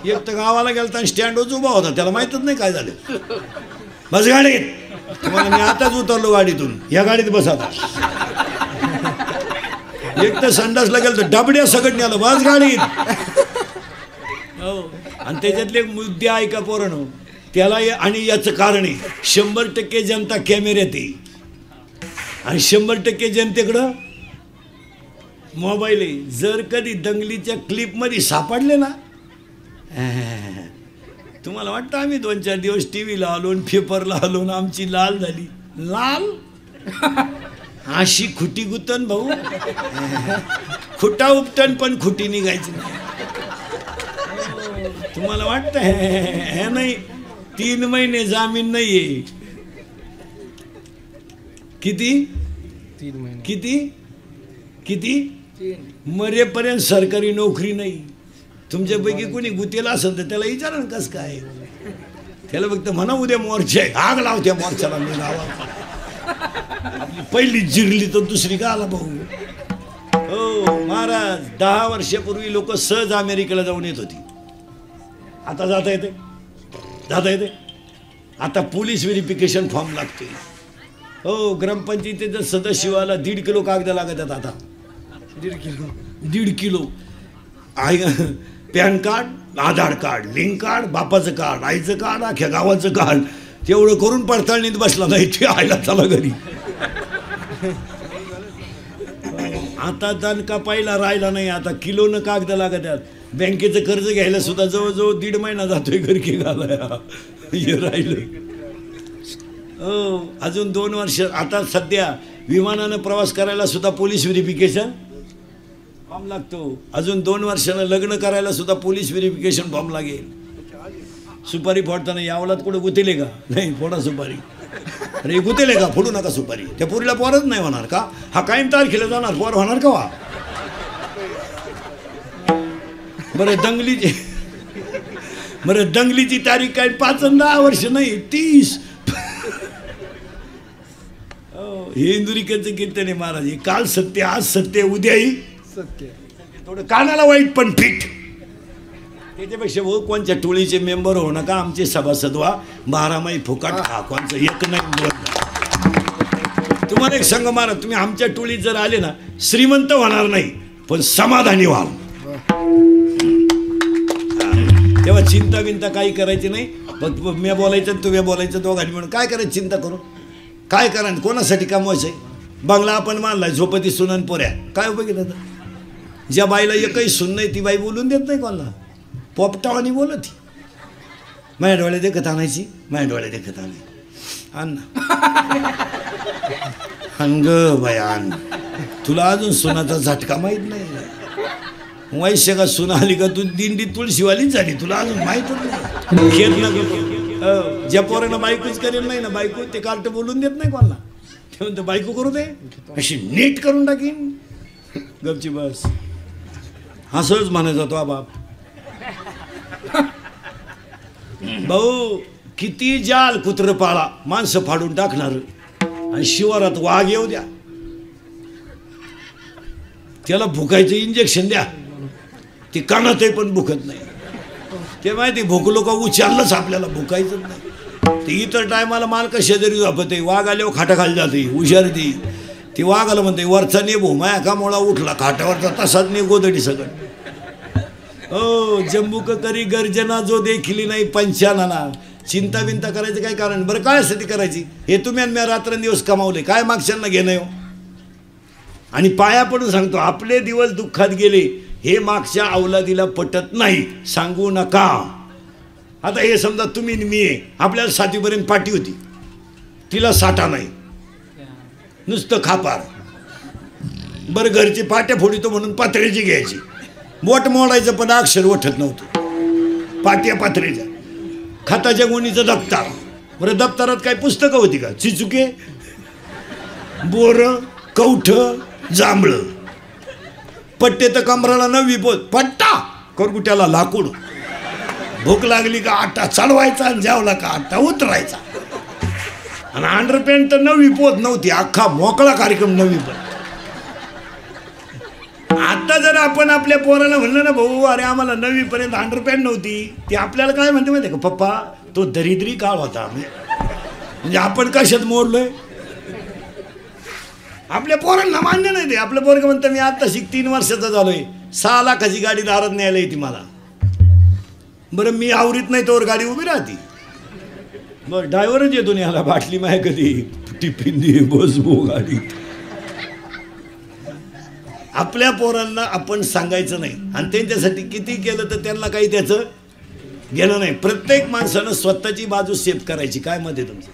एक तर गावाला गेलता स्टँडवरच उभा होता, त्याला माहीतच नाही काय झालं. बस गाडीत तुम्हाला. मी आताच उतरलो गाडीतून, या गाडीत बसा. एक तर संडासला गेलं तर डबड्या सगळं आलं. बस गाडीत. हो, आणि त्याच्यातले मुद्दे ऐका पोरांनो. त्याला आणि याचं कारण आहे 100% जनता कॅमेऱ्यात आहे आणि 100% जनतेकडं मोबाईल आहे. जर कधी दंगलीच्या क्लिपमध्ये सापडले ना, तुम्हाला वाटतं आम्ही 2-4 दिवस टीव्हीला आलो, पेपरला आलो, आमची लाल झाली. लाल अशी खुटी गुतन भाऊ. खुटा उपटन पण खुटी निघायची नाही. तुम्हाला वाटतं हे नाही. 3 महिने जामीन नाहीये. किती? 3 महिने. किती किती? मरेपर्यंत सरकारी नोकरी नाही. तुमच्यापैकी कोणी गुतेला असेल तर त्याला विचारा ना कसं काय. त्याला फक्त म्हणा उद्या मोर्चा आहे, आग लावत्या मोर्चाला. मी गावात पहिली जिरली तर दुसरी का आला भाऊ. हो महाराज, 10 वर्षापूर्वी लोक सहज अमेरिकेला जाऊन येत होती. आता जाता येते? आता पोलीस व्हेरिफिकेशन फॉर्म लागते. हो, ग्रामपंचायतीच्या सदस्याला 1.5 किलो कागद लागतात. आता 1.5 किलो पॅन कार्ड, आधार कार्ड, लिंक कार्ड, बापाचं कार्ड, आईचं कार्ड, अख्ख्या गावाचं कार्ड. तेवढं करून पडताळणीत बसला नाही ते आयला चला घरी. आता दणका पहिला राहिला नाही. आता किलोनं कागद लागतात. बँकेचं कर्ज घ्यायला सुद्धा जवळजवळ 1.5 महिना जातोय घरकी घालाया. हे राहिलं. हो, अजून 2 वर्ष. आता सध्या विमानानं प्रवास करायला सुद्धा पोलीस व्हेरिफिकेशन फॉर्म लागतो. अजून 2 वर्षानं लग्न करायला सुद्धा पोलीस व्हेरिफिकेशन फॉर्म लागेल. सुपारी फोडताना यावलात कुठं गुतेले का? नाही, फोडा सुपारी. अरे गुतेले का? फोडू नका सुपारी. त्या पोरीला पोरच नाही होणार का? हा कायम तारखेला जाणार, पोर होणार का वा? बरं दंगलीची तारीख काय 5 आणि 10 वर्ष नाही, 30. हे इंदुरीकरचं कीर्तन आहे महाराज. काल सत्य, आज सत्य, उद्याही सत्य. थोडं कानाला वाईट पण फिट. त्याच्यापेक्षा भाऊ कोणत्या टोळीचे मेंबर होऊ नका, आमचे सभासद व्हा. 12 माही फुकाट खा. कोणचं एक नाही. तुम्हाला तुम्हाला एक सांगा महाराज, तुम्ही आमच्या टोळीत जर आले ना, श्रीमंत होणार नाही पण समाधानी व्हाल. तेव्हा चिंता बिंता काही करायची नाही. फक्त मी बोलायचं तुम्ही बोलायचं दोघांनी म्हणून काय करायचं, चिंता करू काय करा, कोणासाठी कमवायचं आहे. बंगला आपण मानलाय, झोपती सुनन पोऱ्या, काय उपयोग केलं तर. ज्या बाईला एकही सुन नाही ती बाई बोलून देत नाही कोणाला, पोपटावानी बोलत ती. माझ्या डोळ्या देखत आणायची, माझ्या डोळ्या देखत आणायची. आण ग बाई आण, तुला अजून सुनाचा झटका माहीत नाही. वैश्य का सुना आली का तू दिंडी तुळशीवालीच झाली, तुला अजून माहीतच नाही. खेळ न ज्या पोरानं बायकोच करेल नाही ना, बायको ते कार्ट बोलून देत नाही कोणाला. ते म्हणतं बायको करू दे, अशी नीट करून टाकीन. गपची बस, असंच म्हणायचा तो बाप. भाऊ किती जाल कुत्र पाळा, माणसं फाडून टाकणार. आणि शिवारात वाघ येऊ द्या, त्याला भुकायचं इंजेक्शन द्या, ती कानातही पण भुकत नाही. ते माहिती भुकलो का उचललंच आपल्याला, भुकायचंच नाही. ते इतर टायमाला मालका शेजारी झोपते, वाघ आल्यावर खाटाखाली जाते हुशार ती. ती वाघाला म्हणते वरचा नेबो, माया का मोळा उठला खाटावरचा तसाच ने गोदडी सगळं. हो जम्बूक करी गर्जना जो देखिली नाही पंचानाना. चिंता बिंता करायचं काय कारण. बरं काय साठी करायची, हे तुम्ही आणि मी रात्रंदिवस कमावले, काय मागच्यांना घेणं हो. आणि पाया पडून सांगतो, आपले दिवस दुःखात गेले हे मागच्या अवलादीला पटत नाही, सांगू नका. आता हे समजा तुम्ही मी आहे, आपल्याला 7वीपर्यंत पाटी होती, तिला साठा नाही, नुसतं खापार. बरं घरची पाट्या फोडितो म्हणून पात्र्याची घ्यायची, बोट मोडायचं पण अक्षर ओठत नव्हतं. पाट्या पात्रेच्या, खताच्या गोणीचं दप्तर. बरं दप्तरात काय पुस्तकं होती का, चिचुके, बोर, कवठ, जांभळं. पट्टे तर कमराला 9वी पोत, पट्टा करगुट्याला लाकूड. भूक लागली का आटा चालवायचा, आणि जेवला का आटा उतरायचा. आणि अंडरपॅन्ट तर 9वी पोत नव्हती, अख्खा मोकळा कार्यक्रम 9वी पोत. आता जर आपण आपल्या पोराला म्हणलं ना, भाऊ अरे आम्हाला 9वीपर्यंत अंडरपॅन्ट नव्हती, ती आपल्याला काय म्हणते माहिती का, पप्पा तो दरिद्री काळ होता. म्हणजे आपण कशात मोडलोय. आपल्या पोरांना मान्य नाही ते. आपलं पोरग म्हणतं मी आता 3 वर्षाचा झालोय, 6 लाखाची गाडी दारात न्यायला येते मला. बरं मी आवरीत नाही तोवर गाडी उभी राहते. बरं ड्रायव्हरच येतो नाही याला, बाटली माय कधी टिफिन दे, बसबो गाडी. आपल्या पोरांना आपण सांगायचं नाही, आणि त्यांच्यासाठी किती केलं तर त्यांना काही त्याचं घेणं नाही. प्रत्येक माणसानं स्वतःची बाजू सेफ करायची. काय मत आहे तुमचं.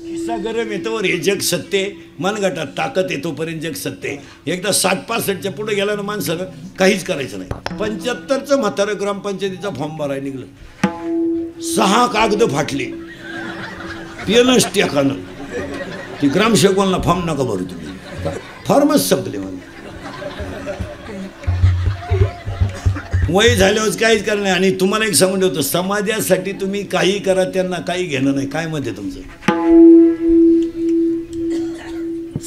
खिस्सा गरम येतोवर हे जग सत्य, मनगटात ताकद येतोपर्यंत जग सत्य. एकदा 60-65च्या पुढे गेला ना माणसानं काहीच करायचं नाही. 75चं म्हातारं ग्रामपंचायतीचा फॉर्म भरायला निघलं, 6 कागद फाटले, पियनच टेकानं. ती ग्रामसेवकांना फॉर्म नका भरू तुम्ही, फॉर्मच संपले. मला वय झाल्यावर काहीच करणार नाही. आणि तुम्हाला एक सांगून ठेवतो, समाजासाठी तुम्ही काही करा, त्यांना काही घेणं नाही. काय मत आहे तुमचं.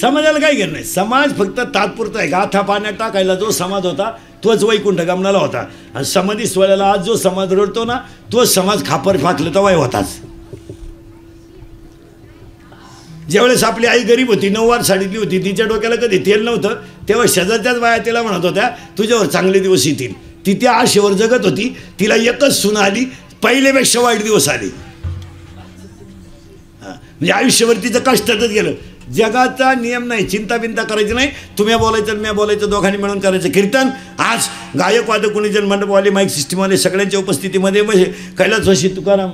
समाजाला काही घेणं नाही. समाज फक्त तात्पुरता आहे. गाथा पाण्यात टाकायला जो समाज होता तोच वैकुंठ गमनाला होता. आणि समाधी सोहळ्याला आज जो समाज रडतो ना, तोच समाज खापर फाकलं तर वय होताच. ज्यावेळेस आपली आई गरीब होती, 9 वार साडीतली होती, तिच्या डोक्याला कधी तेल नव्हतं, तेव्हा शेजारच्याच बाया तिला म्हणत होत्या तुझ्यावर चांगले दिवस येतील. ती त्या आशेवर जगत होती. तिला एकच सून आली, पहिल्यापेक्षा वाईट दिवस आले. म्हणजे आयुष्यभर तिचं कष्टातच गेलं. जगाचा नियम नाही, चिंता बिंता करायची नाही. तुम्ही बोलायचं मी बोलायचं, दोघांनी मिळून करायचं कीर्तन. आज गायक वादक गुणीजन मंडपवाले, माईक सिस्टीमवाले सगळ्यांच्या उपस्थितीमध्ये म्हणजे कैलासवासी तुकाराम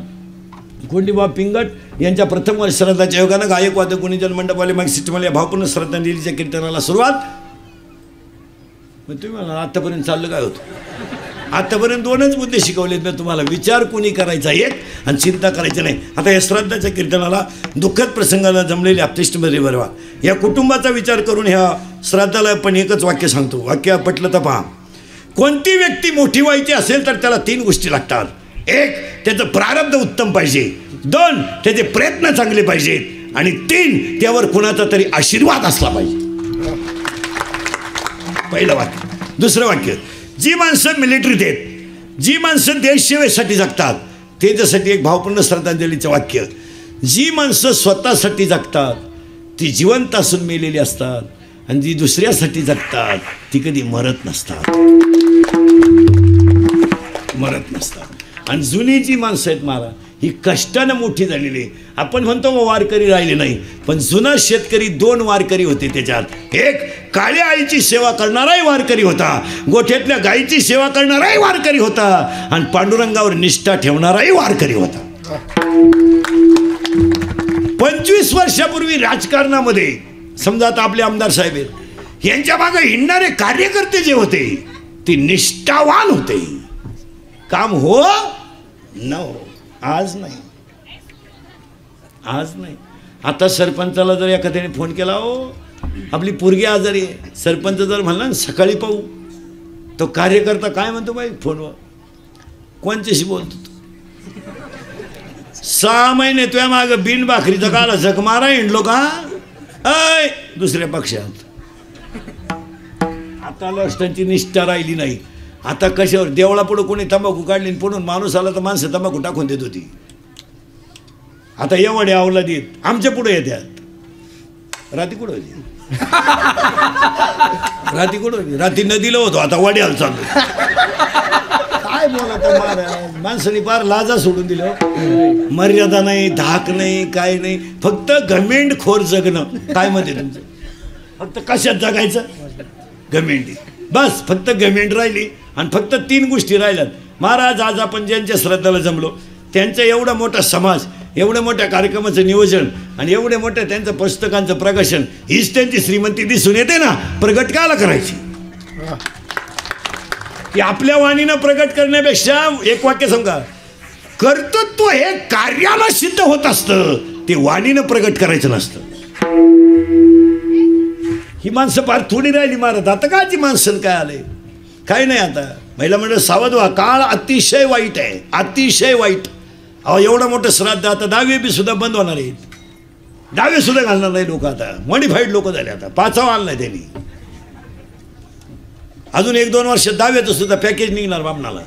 कोंडीबा पिंगट यांच्या प्रथम वर्ष श्रद्धाच्या योगानं गायक वादक गुणीजन मंडपवाले, माईक सिस्टीमवाले भावपूर्ण श्रद्धांजलीच्या कीर्तनाला सुरुवात. मग तुम्ही म्हणा आत्तापर्यंत चाललं काय होतं. आत्तापर्यंत 2च मुद्दे शिकवलेत मी तुम्हाला. विचार कोणी करायचा एक, आणि चिंता करायची नाही. आता या श्राद्धाच्या कीर्तनाला दुःखद प्रसंगाला जमलेले आपतिष्ठमध्ये बरवा, या कुटुंबाचा विचार करून ह्या श्राद्धाला आपण एकच वाक्य सांगतो. वाक्य पटलं तर पहा. कोणती व्यक्ती मोठी व्हायची असेल तर त्याला 3 गोष्टी लागतात. 1 त्याचं प्रारब्ध उत्तम पाहिजे, 2 त्याचे प्रयत्न चांगले पाहिजेत, आणि 3 त्यावर कुणाचा तरी आशीर्वाद असला पाहिजे. पहिलं वाक्य. दुसरं वाक्य, जी माणसं मिलिटरीत आहेत, जी माणसं देशसेवेसाठी जगतात, त्याच्यासाठी एक भावपूर्ण श्रद्धांजलीचं वाक्य. जी माणसं स्वतःसाठी जगतात ती जिवंत असून मेलेली असतात आणि जी दुसऱ्यासाठी जगतात ती कधी मरत नसतात, मरत नसतात. आणि जुनी जी माणसं आहेत महाराज ही कष्टानं मोठी झालेली. आपण म्हणतो वारकरी राहिले नाही, पण जुना शेतकरी 2 वारकरी होते त्याच्यात. एक काळ्या आईची सेवा करणाराही वारकरी होता, गोठ्यातल्या गायीची सेवा करणाराही वारकरी होता आणि पांडुरंगावर निष्ठा ठेवणाराही वारकरी होता. 25 वर्षापूर्वी राजकारणामध्ये समजा आता आपले आमदार साहेब आहेत, यांच्या मागे हिंडणारे कार्यकर्ते जे होते ते निष्ठावान होते. काम हो न हो, आज नाही, आज नाही. आता सरपंचाला जर एखाद्याने फोन केला, हो आपली पोरगी आजारी आहे, सरपंच जर म्हणला ना सकाळी पाहू, तो कार्यकर्ता काय म्हणतो बाई फोनवर, कोणच्याशी बोलतो तू? 6 महिने तुझ्या मागं बिन भाकरीचा काला झक मारा हिंडलो का अय दुसऱ्या पक्षात. आता लष्टांची निष्ठा राहिली नाही. आता कशावर देवळापुढं कोणी तंबाखू काढली पुढून माणूस आला तर माणसं तंबाखू टाकून देत होती. आता एवढे आवला देत आमच्या पुढे येतात. राती कुठं होती, राती कुठं होती, राती नदीला होतो, आता वड्याला चाललो. काय बोलत महाराज, माणसाने फार लाजा सोडून दिलं. मर्यादा नाही, धाक नाही, काय नाही, फक्त घमेंडखोर जगणं. काय म्हणते तुमचं, फक्त कशात जगायचं, घमेंडी बस. फक्त घमेंड राहिली आणि फक्त 3 गोष्टी राहिल्यात. महाराज आज आपण ज्यांच्या श्रद्धाला जमलो त्यांचं एवढा मोठा समाज, एवढ्या मोठ्या कार्यक्रमाचं नियोजन आणि एवढ्या मोठ्या त्यांचं पुस्तकांचं प्रकाशन, हीच त्यांची श्रीमंती दिसून येते ना. प्रगट काला करायची, की आपल्या वाणीनं प्रगट करण्यापेक्षा एक वाक्य सांगा, कर्तृत्व हे कार्याला सिद्ध होत असतं, ते वाणीनं प्रगट करायचं नसतं. ही माणसं फार थोडी राहिली महाराज. आता काची माणसं काय आले, काही नाही. आता महिला मंडळ सावध व्हा, काळ अतिशय वाईट आहे, अतिशय वाईट. अहो एवढं मोठं श्राद्ध, आता 10वी बी सुद्धा बंद होणार आहेत, 10वी सुद्धा घालणार नाही लोक. आता मॉडिफाईड लोक झाले, आता 5वा आणलाय नाही त्यांनी. अजून 1-2 वर्ष 10वीचं सुद्धा पॅकेज निघणार बामणाला.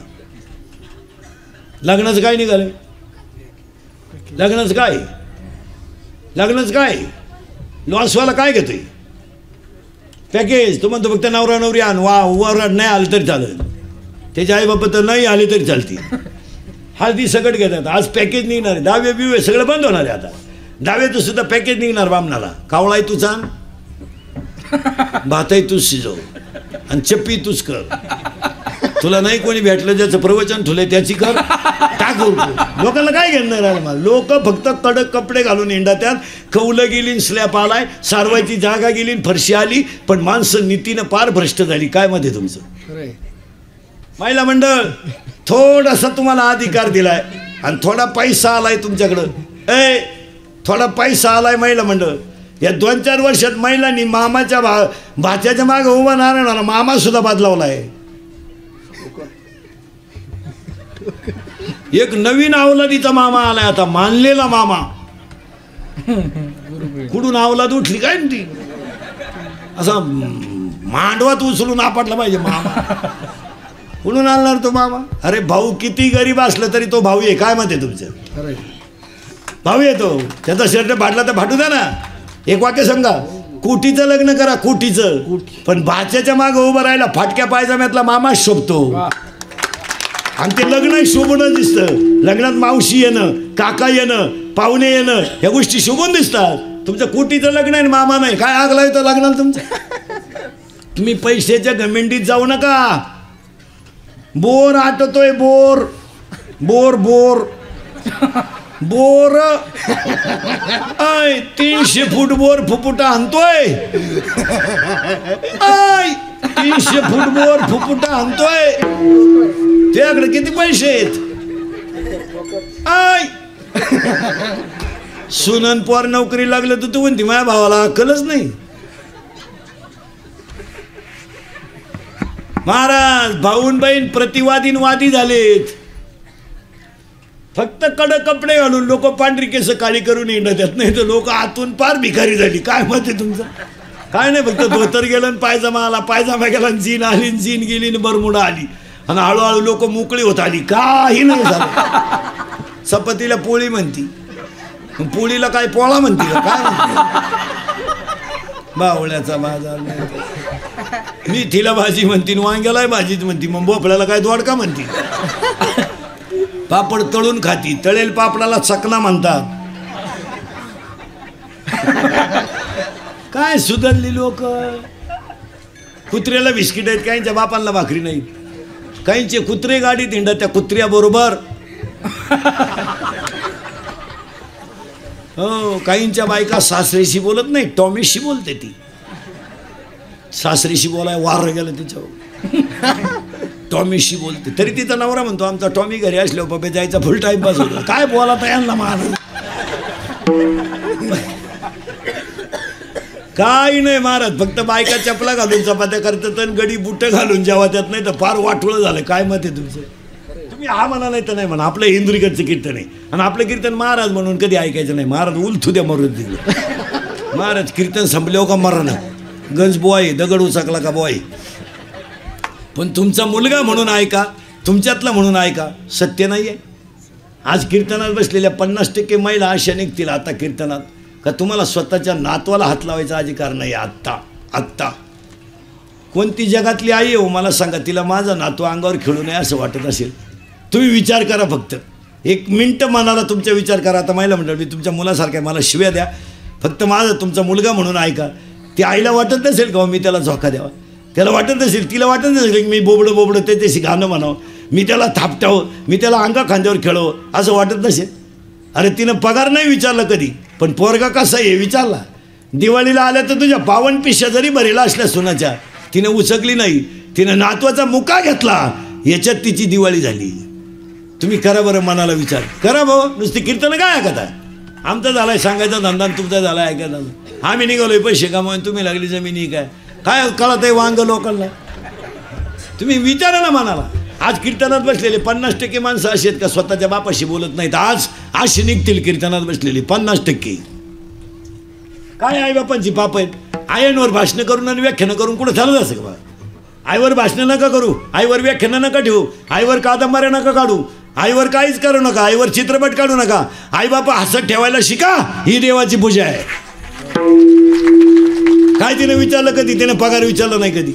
लग्नाचं काय निघालं, लग्नाचं काय, लग्नाचं काय, लॉसवाला काय घेतोय पॅकेज. तो म्हणतो फक्त नवरा नवरी आण, वर नाही आलं तरी चालेल, त्याच्या आई बाबा तर नाही आले तरी चालतील. हळदी सगळं घेतात. आज पॅकेज निघणार आहे, 10वी बिवे सगळं बंद होणार आहे. आता 10वीचं सुद्धा पॅकेज निघणार बामणाला. कावळाही तूच आण, भातही तूच शिजव आणि चप्पी तूच कर. तुला नाही कोणी भेटलं ज्याचं प्रवचन ठुलंय त्याची कर, टाक. लोकांना काय घेणार आहे मला. लोक फक्त कडक कपडे घालून हिंडतात. कौलं गेली, स्लॅप आलाय, सारवायची जागा गेली, फरशी आली, पण माणसं नीतीनं पार भ्रष्ट झाली. काय मध्ये तुमचं महिला मंडळ, थोडासा तुम्हाला अधिकार दिलाय आणि थोडा पैसा आलाय तुमच्याकडं. थोडा पैसा आलाय महिला मंडळ. या 2-4 वर्षात महिलांनी मामाच्या भाच्याच्या मागे उभा नारायणाला मामा सुद्धा बदलावलाय. एक नवीन अवलादीचा मामा आलाय आता, मानलेला मामा. कुठून अवलाद उठली काय ती, असा मांडवात उचलून आपटला पाहिजे मामा. कुठून आणणार तो मामा. अरे भाऊ किती गरीब असलं तरी तो भाऊ आहे. काय म्हणते तुमचं, भाऊ येतो, त्याचा शर्ट फाटला तर फाटू द्या ना. एक वाक्य सांगा, कोटीचं लग्न करा, कोटीचं, पण भाच्याच्या मागे उभं राहिला फाटक्या पायजाम्यातला मामा शोभतो. आणि ते लग्न शोभून दिसतं. लग्नात मावशी येणं, काका येणं, पाहुणे येणं, ह्या गोष्टी शोभून दिसतात. तुमचं कोटीचं लग्न आहे मामा नाही, काय आग लावतं लग्नाला तुमचं. तुम्ही पैशाच्या घमेंडीत जाऊ नका. बोर आटतोय, bore bore bore bore 300 foot bore फुफुटा आणतोय. 300 फूट बोर फुफुटा आणतोय. त्याकडे किती पैसे आहेत. सुनन पोर नोकरी लागलं तर तू म्हणती माझ्या भावाला अक्कलच नाही. महाराज भाऊन बहीण प्रतिवादीन वादी झालेत. फक्त कडक कपडे घालून लोक पांढरी केस काळी करून येणार नाही तर लोक आतून पार भिकारी झाली. काय मत आहे तुमचं. काय नाही, फक्त धोतर गेलं आणि पायजामा आला, पायजामा गेला आणि जीन आली, जीन गेली आणि बरमुडा आली आणि हळूहळू लोक मोकळी होत आली. काही नाही झालं. चपातीला पोळी म्हणती, पोळीला काय पोळा म्हणती काय म्हणते. बावळ्याचा बाजार नाही. मी तिला भाजी म्हणती, वांग्यालाही भाजीच म्हणती, मग भोपळ्याला काय दोडका म्हणती. पापड तळून खाती, तळेल पापडाला चकना म्हणतात. काय सुधारली लोक. कुत्र्याला बिस्किट आहेत, काहींच्या बापांना भाकरी नाही. काहींचे कुत्रे गाडीत हिंडत त्या कुत्र्या बरोबर. हो, काहींच्या बायका सासरेशी बोलत नाही, टॉमीशी बोलते. ती सासरीशी बोलाय वार गेलं तिच्यावर, टॉमीशी बोलते. तरी तिचा नवरा म्हणतो आमचा टॉमी घरी असल्यावर बाबा जायचा फुल टाइम पास होतो. काय बोला यांना महाराज. काही नाही महाराज, फक्त बायका चपला घालून चपात्या करतात आणि गडी बुट घालून जेव्हा त्यात नाही तर फार वाटोळं झालं. काय मत आहे तुमचं? तुम्ही हा म्हणा नाही तर नाही म्हणा. आपलं इंद्रिकडचं कीर्तन आहे आणि आपलं कीर्तन महाराज म्हणून कधी ऐकायचं नाही. महाराज उलथू द्या मरून दिलं. महाराज कीर्तन संपल्यावर का मरण, गंज बॉय दगड उचकला का बॉय. पण तुमचा मुलगा म्हणून ऐका, तुमच्यातला म्हणून ऐका. सत्य नाही आहे. आज कीर्तनात बसलेल्या 50% महिला अशा निघतील आता कीर्तनात का तुम्हाला स्वतःच्या नातवाला हात लावायचा अधिकार नाही. आत्ता कोणती जगातली आई आहे हो मला सांगा, तिला माझा नातू अंगावर खेळू नये असं वाटत असेल? तुम्ही विचार करा, फक्त 1 मिनटं मनाला तुमचा विचार करा. आता महिला म्हणतात मी तुमच्या मुलासारखं आहे, मला शिव्या द्या, फक्त माझा तुमचा मुलगा म्हणून ऐका. ती आईला वाटत नसेल का मी त्याला झोका द्यावा? त्याला वाटत नसेल, तिला वाटत नसेल की मी बोबडं त्याच्याशी गाणं म्हणावं, मी त्याला थापटावं, मी त्याला अंगा खांद्यावर खेळावं, असं वाटत नसेल? अरे तिनं पगार नाही विचारलं कधी, पण पोरगा कसा आहे विचारला. दिवाळीला आल्या तर तुझ्या 52 पिशा जरी भरेला असल्या सोनाच्या, तिनं उचकली नाही. तिनं नातवाचा मुका घेतला, याच्यात तिची दिवाळी झाली. तुम्ही करा बरं, मनाला विचार करा भाऊ. नुसती कीर्तन काय ऐकता? आमचा झालाय सांगायचा धंदा, तुमचा झाला ऐकायचा. आम्ही निघालोय पैसे कमावून, तुम्ही लागली जमिनी काय कळत आहे वांग लोकांना? तुम्ही विचारा ना मनाला. आज कीर्तनात बसलेले 50% माणसं अशी आहेत का स्वतःच्या बापाशी बोलत नाहीत? आज अशी निघतील कीर्तनात बसलेली 50%. काय आई बापांची पाप आहेत? आयांवर भाषणं करून आणि व्याख्यानं करून कुठं चालत असं का? आईवर भाषणं नका करू, आईवर व्याख्यानं नका ठेवू, आईवर कादंबऱ्या नका काढू, आईवर काहीच करू नका, आईवर चित्रपट काढू नका. आई बापा हसत ठेवायला शिका, ही देवाची पूजा आहे. काय तिने विचारलं कधी? तिने पगार विचारलं नाही कधी.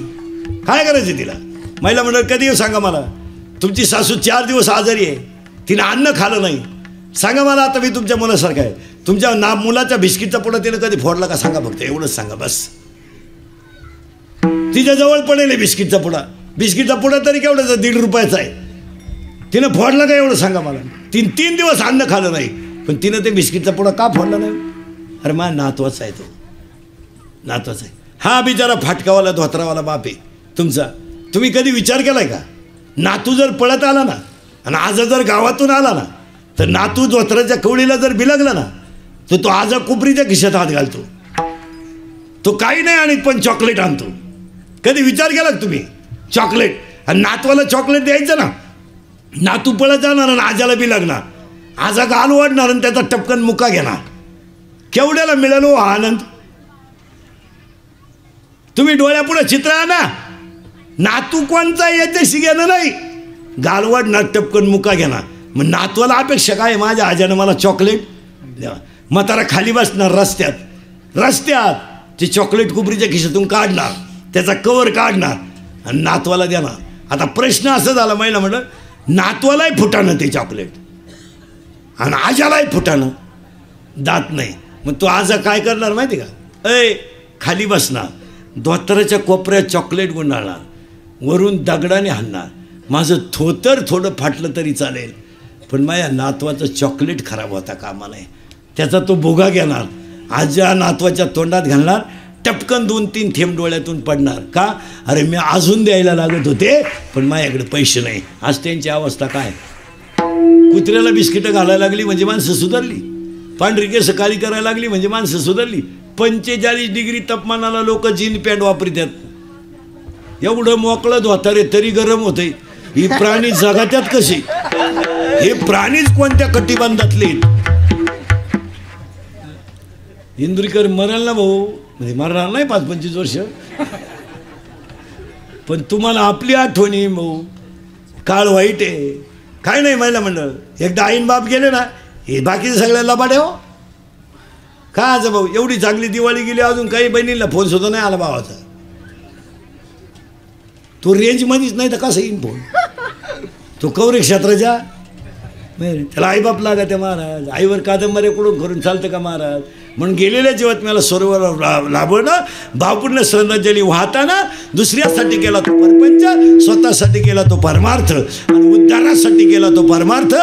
काय करायचं तिला? महिला मंडळ कधी सांगा मला. तुमची सासू 4 दिवस आजारी आहे, तिने अन्न खाल्लं नाही. सांगा मला आता मी तुमच्या मुलासारखं आहे. तुमच्या मुलाच्या बिस्किटचा पुडा तिने कधी फोडला का? सांगा फक्त, एवढंच सांगा बस. तिच्या जवळ पडेल बिस्किटचा पुडा. बिस्किटचा पुडा तरी केवढ्याचा? 1.5 रुपयाचा आहे. तिनं फोडला का? एवढं सांगा मला. 3 दिवस अन्न खाल्लं नाही, पण तिनं ते बिस्किटचा पुडा का फोडला नाही? अरे माझा नातवाचा आहे तो, नातवाचा आहे. हा बिचारा फाटकावाला धोत्रावाला बाप आहे तुमचा. तुम्ही कधी विचार केलाय का? नातू जर पळत आला ना आणि आज जर गावातून आला ना, तर नातू धोत्राच्या कवळीला जर बिलगला ना, तर तो आज कोपरीच्या खिशात हात घालतो. तो काही नाही आणत, पण चॉकलेट आणतो. कधी विचार केला तुम्ही? चॉकलेट. आणि नातवाला चॉकलेट द्यायचं ना, नातू पळत जाणार आणि आजाला बिलगणार, आजा गाल वाढणार आणि त्याचा टपकन मुका घेणार. केवढ्याला मिळालो हा आनंद? तुम्ही डोळ्यापुढे चित्र आणा. नातू कोणचा याच्याशी घेणं नाही, गालवाड ना टपकन मुका घेणार. मग नातवाला अपेक्षा काय? माझ्या आजानं मला चॉकलेट द्यावा. म्हातारा खाली बसणार रस्त्यात ते चॉकलेट कुपरीच्या खिशातून काढणार, त्याचा कवर काढणार आणि नातवाला देणार. आता प्रश्न असं झाला महिला म्हणलं, नातवालाही फुटाणं ते चॉकलेट आणि आजालाही फुटाणं, दात नाही. मग तो आजा काय करणार माहिती का? खाली बसणार, धोत्राच्या कोपऱ्यात चॉकलेट गुंडाळणार, वरून दगडाने हाणणार. माझं थोतर थोडं फाटलं तरी चालेल, पण माझ्या नातवाचं चॉकलेट खराब होता कामा नये. त्याचा तो भोगा घेणार, आजा नातवाच्या तोंडात घालणार, टपकन 2-3 थेंब डोळ्यातून पडणार. का? अरे मी अजून द्यायला लागत होते, पण माझ्याकडे पैसे नाही. आज त्यांची अवस्था काय? कुत्र्याला बिस्किटं घालायला लागली म्हणजे माणसं सुधारली, पांढरी केस काळी करायला लागली म्हणजे माणसं सुधारली. 45 डिग्री तापमानाला लोक जीन पॅन्ट वापरतात. एवढं मोकळं धोतारे तरी गरम होते. ही प्राणी जगात्यात कशी? हे प्राणीच कोणत्या कटिबंधातले? इंद्रिकर मराल ना भाऊ, म्हणजे मरणार नाही 5-25 वर्ष, पण तुम्हाला आपली आठवण येईल भाऊ. काळ वाईट आहे. काय नाही महिला मंडळ, एकदा आईन बाप गेले ना, हे बाकीचे सगळ्या लबाडे हो. काय आज भाऊ एवढी चांगली दिवाळी गेली अजून काही बहिणीला फोन सुद्धा नाही आला भावाचा. तो रेंजमध्येच नाही तर कसं येईन फोन. तो कवरे क्षेत्राच्या त्याला आईबाप लागा त्या महाराज. आईवर कादंबऱ्या कुठून करून चालतं का महाराज. म्हणून गेलेल्या जीवात्म्याला सरोवर लाभणं भावपूर्ण श्रद्धांजली वाहताना दुसऱ्यासाठी केला तो परपंच, स्वतःसाठी केला तो परमार्थ आणि उद्धारासाठी केला तो परमार्थ.